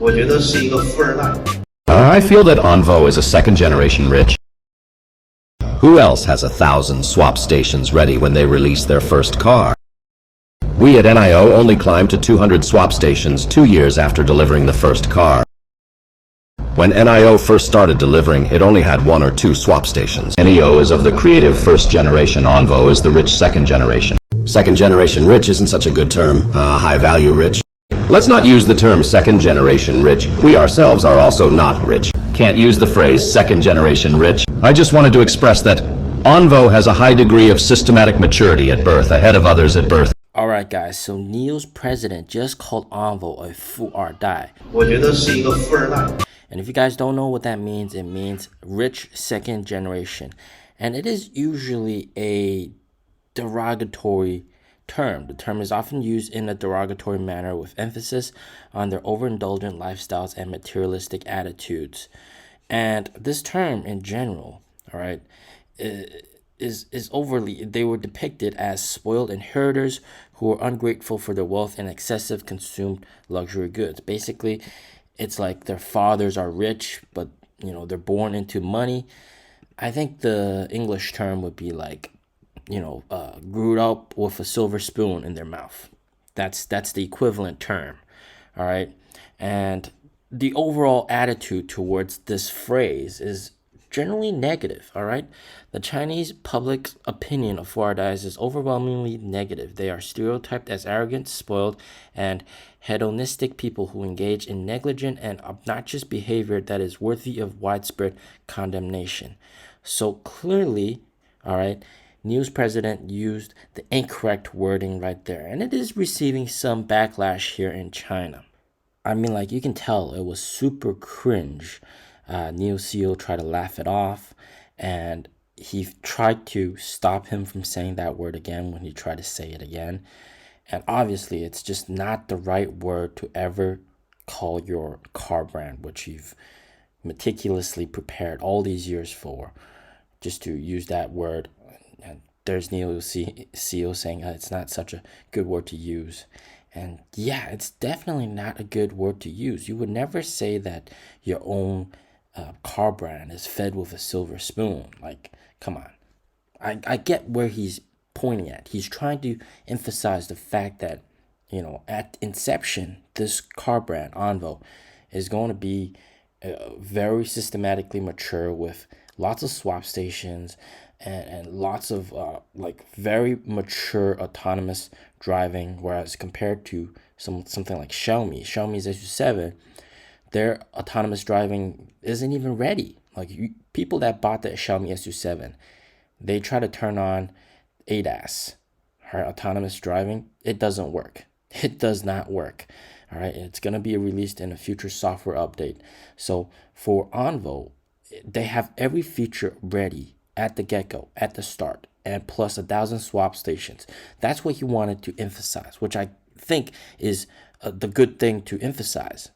I feel that Envo is a second-generation rich. Who else has 1,000 swap stations ready when they release their first car? We at NIO only climbed to 200 swap stations 2 years after delivering the first car. When NIO first started delivering, it only had 1 or 2 swap stations. NIO is of the creative first generation, Envo is the rich second generation. Second generation rich isn't such a good term, high value rich. Let's not use the term second generation rich. We ourselves are also not rich. Can't use the phrase second generation rich. I just wanted to express that Envo has a high degree of systematic maturity at birth, ahead of others at birth. Alright guys, so NIO's president just called Envo a 富二代. And if you guys don't know what that means, it means rich second generation. And it is usually a derogatory term. The term is often used in a derogatory manner with emphasis on their overindulgent lifestyles and materialistic attitudes. And this term in general, all right, is overly, they were depicted as spoiled inheritors who are ungrateful for their wealth and excessive consumed luxury goods. Basically, it's like their fathers are rich, but you know, they're born into money. I think the English term would be like, you know, grew up with a silver spoon in their mouth. That's the equivalent term, all right? And the overall attitude towards this phrase is generally negative, all right? The Chinese public opinion of 富二代 is overwhelmingly negative. They are stereotyped as arrogant, spoiled, and hedonistic people who engage in negligent and obnoxious behavior that is worthy of widespread condemnation. So clearly, all right, NIO's president used the incorrect wording right there, and it is receiving some backlash here in China. I mean, like, you can tell it was super cringe. NIO's CEO tried to laugh it off, and he tried to stop him from saying that word again when he tried to say it again. And obviously, it's just not the right word to ever call your car brand, which you've meticulously prepared all these years for, just to use that word. And there's NIO's CEO saying it's not such a good word to use. And yeah, it's definitely not a good word to use. You would never say that your own car brand is fed with a silver spoon. Like, come on. I get where he's pointing at. He's trying to emphasize the fact that, you know, at inception, this car brand, Envo, is going to be very systematically mature with lots of swap stations and lots of like very mature autonomous driving, whereas compared to something like Xiaomi's SU7, their autonomous driving isn't even ready. Like, people that bought the Xiaomi SU7, they try to turn on ADAS, right, autonomous driving. It doesn't work. It does not work. All right, it's going to be released in a future software update. So for Envo, they have every feature ready at the get-go, at the start, and plus 1,000 swap stations. That's what he wanted to emphasize, which I think is the good thing to emphasize.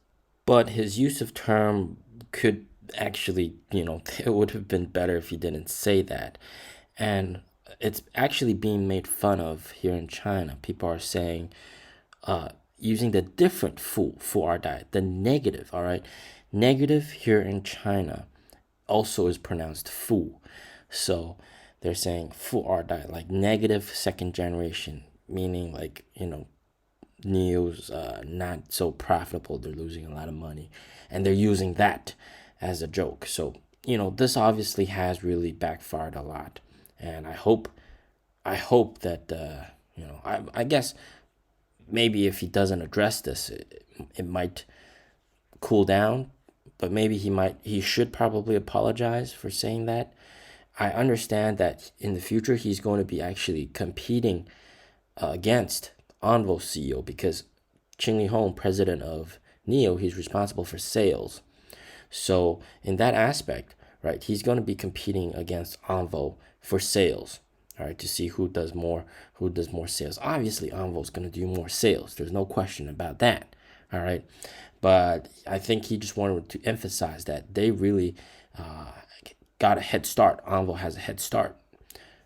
But his use of term could actually, you know, it would have been better if he didn't say that. And it's actually being made fun of here in China. People are saying, using the different 富二代, the negative, all right? Negative here in China also is pronounced 富. So they're saying 富二代, like negative second generation, meaning like, you know, NIO's not so profitable. They're losing a lot of money. And they're using that as a joke. So, you know, this obviously has really backfired a lot. And I hope that, you know, I guess maybe if he doesn't address this, it might cool down. But maybe he should probably apologize for saying that. I understand that in the future, he's going to be actually competing against Envo CEO, because Qing Hong, president of NIO, he's responsible for sales. So in that aspect, right, he's going to be competing against Envo for sales, all right, to see who does more sales. Obviously, Envo is going to do more sales. There's no question about that, all right. But I think he just wanted to emphasize that they really got a head start. Envo has a head start.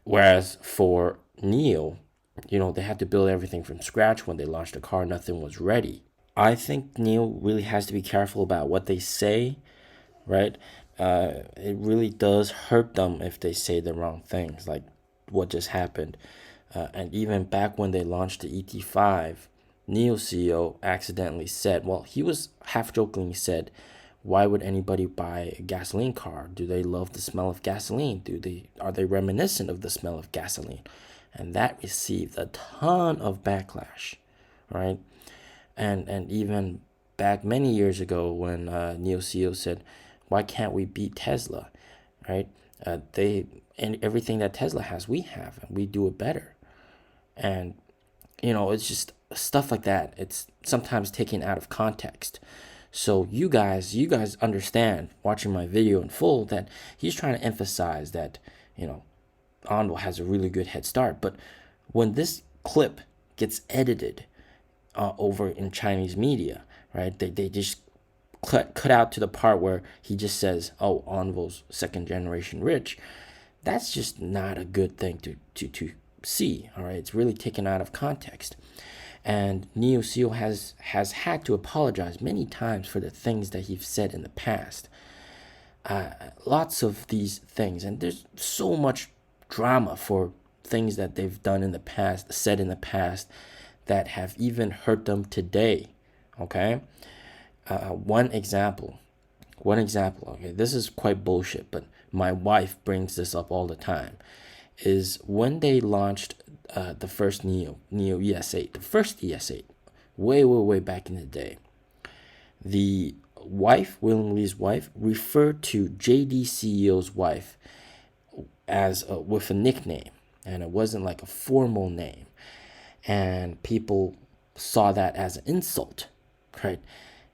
Whereas for NIO, you know, they had to build everything from scratch. When they launched the car, nothing was ready. I think Neil really has to be careful about what they say, right? It really does hurt them if they say the wrong things, like what just happened. And even back when they launched the ET5, Neil CEO accidentally said, well, he was half jokingly said, why would anybody buy a gasoline car? Do they love the smell of gasoline? Are they reminiscent of the smell of gasoline? And that received a ton of backlash, right? And even back many years ago when Neo CEO said, why can't we beat Tesla, right? And everything that Tesla has, we have, and we do it better. And, it's just stuff like that. It's sometimes taken out of context. So you guys understand, watching my video in full, that he's trying to emphasize that, Envo has a really good head start. But when this clip gets edited over in Chinese media, right, they just cut out to the part where he just says, oh, Envo's second generation rich. That's just not a good thing to see, all right? It's really taken out of context. And Neo CEO has had to apologize many times for the things that he's said in the past. Lots of these things, and there's so much drama for things that they've done in the past, said in the past, that have even hurt them today, okay? One example, okay, this is quite bullshit, but my wife brings this up all the time, is when they launched the first Neo ES8, the first ES8, way back in the day, the wife, William Lee's wife, referred to JD CEO's wife as with a nickname, and it wasn't like a formal name, and people saw that as an insult, right?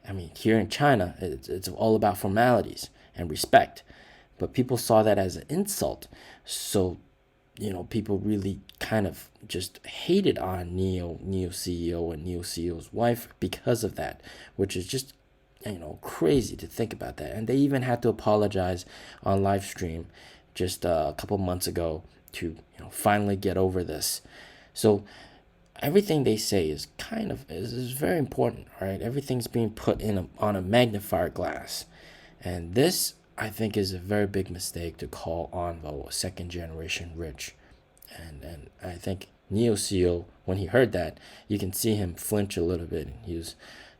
I mean, here in China, it's all about formalities and respect, but people saw that as an insult. So, people really kind of just hated on Neo CEO and Neo CEO's wife because of that, which is just, crazy to think about that. And they even had to apologize on live stream just a couple months ago to, finally get over this. So everything they say is is very important, right? Everything's being put on a magnifier glass. And this, I think, is a very big mistake to call Envo a second generation rich. And I think Neo CEO, when he heard that, you can see him flinch a little bit. He was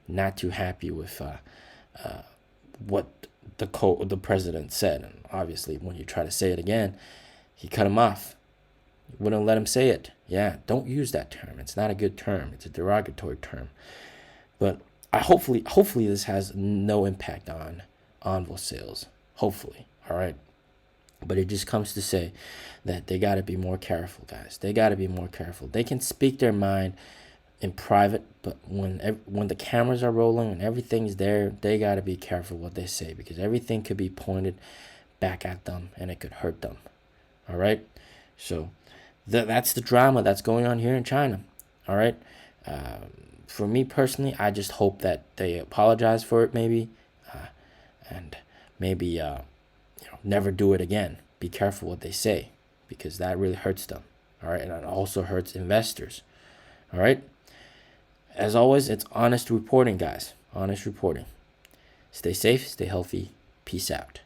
not too happy with what the president said. And obviously, when you try to say it again, he cut him off. Wouldn't let him say it. Yeah, don't use that term. It's not a good term. It's a derogatory term. But hopefully this has no impact on Envo sales. Hopefully, all right. But it just comes to say that they got to be more careful, guys. They got to be more careful. They can speak their mind in private, but when the cameras are rolling and everything's there, they got to be careful what they say, because everything could be pointed back at them and it could hurt them. All right. So that's the drama that's going on here in China. All right. For me personally, I just hope that they apologize for it, maybe, and maybe never do it again. Be careful what they say, because that really hurts them. All right, and it also hurts investors. All right. As always, it's honest reporting, guys. Honest reporting. Stay safe, stay healthy. Peace out.